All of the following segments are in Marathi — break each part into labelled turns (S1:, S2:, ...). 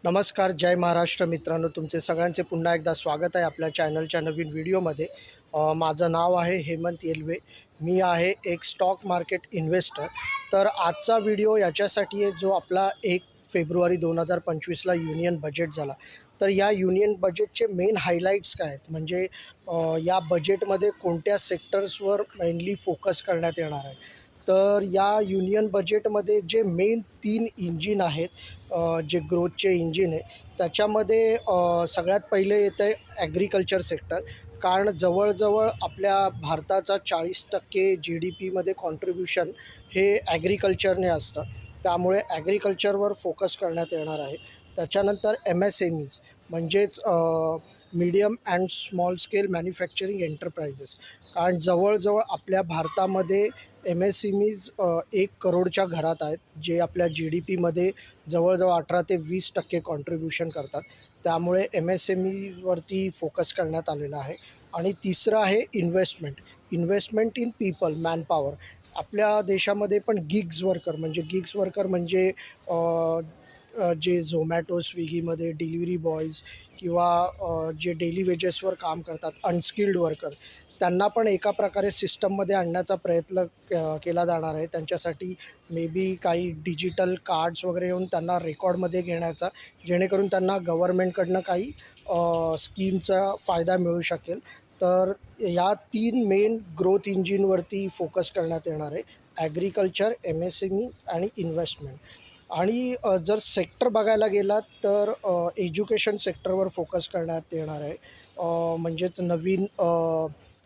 S1: नमस्कार, जय महाराष्ट्र मित्रांनो. तुमचे सगळ्यांचे पुन्हा एकदा स्वागत आहे आपल्या चॅनलच्या नवीन व्हिडिओमध्ये. माझं नाव आहे हेमंत येल्वे. मी आहे एक स्टॉक मार्केट इन्व्हेस्टर. तर आजचा व्हिडिओ याच्यासाठी आहे, जो आपला 1 फेब्रुवारी 2025ला युनियन बजेट झाला. तर या युनियन बजेटचे मेन हायलाईट्स काय आहेत, म्हणजे या बजेटमध्ये कोणत्या सेक्टर्सवर मेनली फोकस करण्यात येणार आहे. तर या युनियन बजेटमध्ये जे मेन 3 इंजिन आहेत, जे ग्रोथचे इंजिन आहे, त्याच्यामध्ये सगळ्यात पहिले येतं आहे ॲग्रिकल्चर सेक्टर. कारण जवळजवळ आपल्या भारताचा 40% GDPमध्ये कॉन्ट्रिब्युशन हे ॲग्रिकल्चरने असतं. त्यामुळे ॲग्रिकल्चरवर फोकस करण्यात येणार आहे. त्याच्यानंतर MSMEज म्हणजेच medium and small scale manufacturing enterprises. कारण जवळजवळ आपल्या भारतामध्ये MSMEज 1 करोडच्या घरात आहेत, जे आपल्या GDPमध्ये जवळजवळ 18 ते 20% कॉन्ट्रिब्युशन करतात. त्यामुळे MSMEवरती फोकस करण्यात आलेला आहे. आणि तिसरं आहे इन्व्हेस्टमेंट इन पीपल, मॅनपॉवर. आपल्या देशामध्ये पण गिग्स वर्कर म्हणजे जे झोमॅटो, स्विगीमध्ये डिलिव्हरी बॉयज किंवा जे डेली वेजेसवर काम करतात, अनस्किल्ड वर्कर, त्यांना पण एका प्रकारे सिस्टममध्ये आणण्याचा प्रयत्न केला जाणार आहे. त्यांच्यासाठी मे बी काही डिजिटल कार्ड्स वगैरे येऊन त्यांना रेकॉर्डमध्ये घेण्याचा, जेणेकरून त्यांना गव्हर्मेंटकडनं काही स्कीमचा फायदा मिळू शकेल. तर या 3 मेन ग्रोथ इंजिनवरती फोकस करण्यात येणार आहे: ॲग्रिकल्चर, MSME आणि इन्व्हेस्टमेंट. आणि जर सेक्टर बघायला गेलात तर एज्युकेशन सेक्टरवर फोकस करण्यात येणार आहे. म्हणजेच नवीन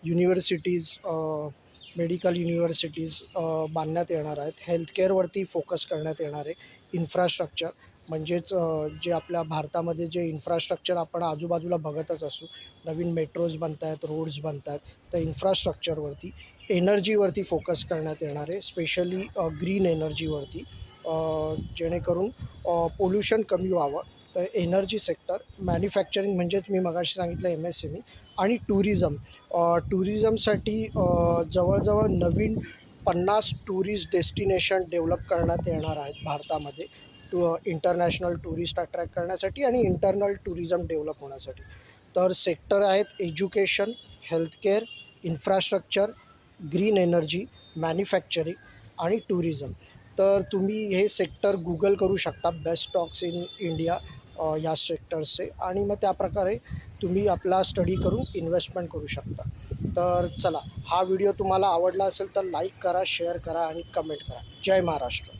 S1: युनिव्हर्सिटीज, मेडिकल युनिव्हर्सिटीज बांधण्यात येणार आहेत. हेल्थकेअरवरती फोकस करण्यात येणार आहे. इन्फ्रास्ट्रक्चर म्हणजेच जे आपल्या भारतामध्ये जे इन्फ्रास्ट्रक्चर आपण आजूबाजूला बघतच असू, नवीन मेट्रोज बनत आहेत, रोड्स बनत आहेत, तर इन्फ्रास्ट्रक्चरवरती. एनर्जीवरती फोकस करण्यात येणार आहे, स्पेशली ग्रीन एनर्जीवरती, जेणेकरून पोल्युशन कमी व्हावं. तर एनर्जी सेक्टर, मॅन्युफॅक्चरिंग म्हणजेच मी मगाशी सांगितलं MSME, आणि टुरिझमसाठी जवळजवळ नवीन 50 टुरिस्ट डेस्टिनेशन डेव्हलप करण्यात येणार आहेत भारतामध्ये, इंटरनॅशनल टुरिस्ट अट्रॅक्ट करण्यासाठी आणि इंटरनल टुरिझम डेव्हलप होण्यासाठी. तर सेक्टर आहेत education, healthcare, infrastructure, green energy, manufacturing आणि टुरिझम. तर तुम्ही हे सेक्टर गुगल करू शकता, बेस्ट स्टॉक्स इन इंडिया, या सेक्टर्सचे, आणि मग त्याप्रकारे तुम्ही आपला स्टडी करून इन्व्हेस्टमेंट करू शकता. तर चला, हा व्हिडिओ तुम्हाला आवडला असेल तर लाईक करा, शेअर करा आणि कमेंट करा. जय महाराष्ट्र.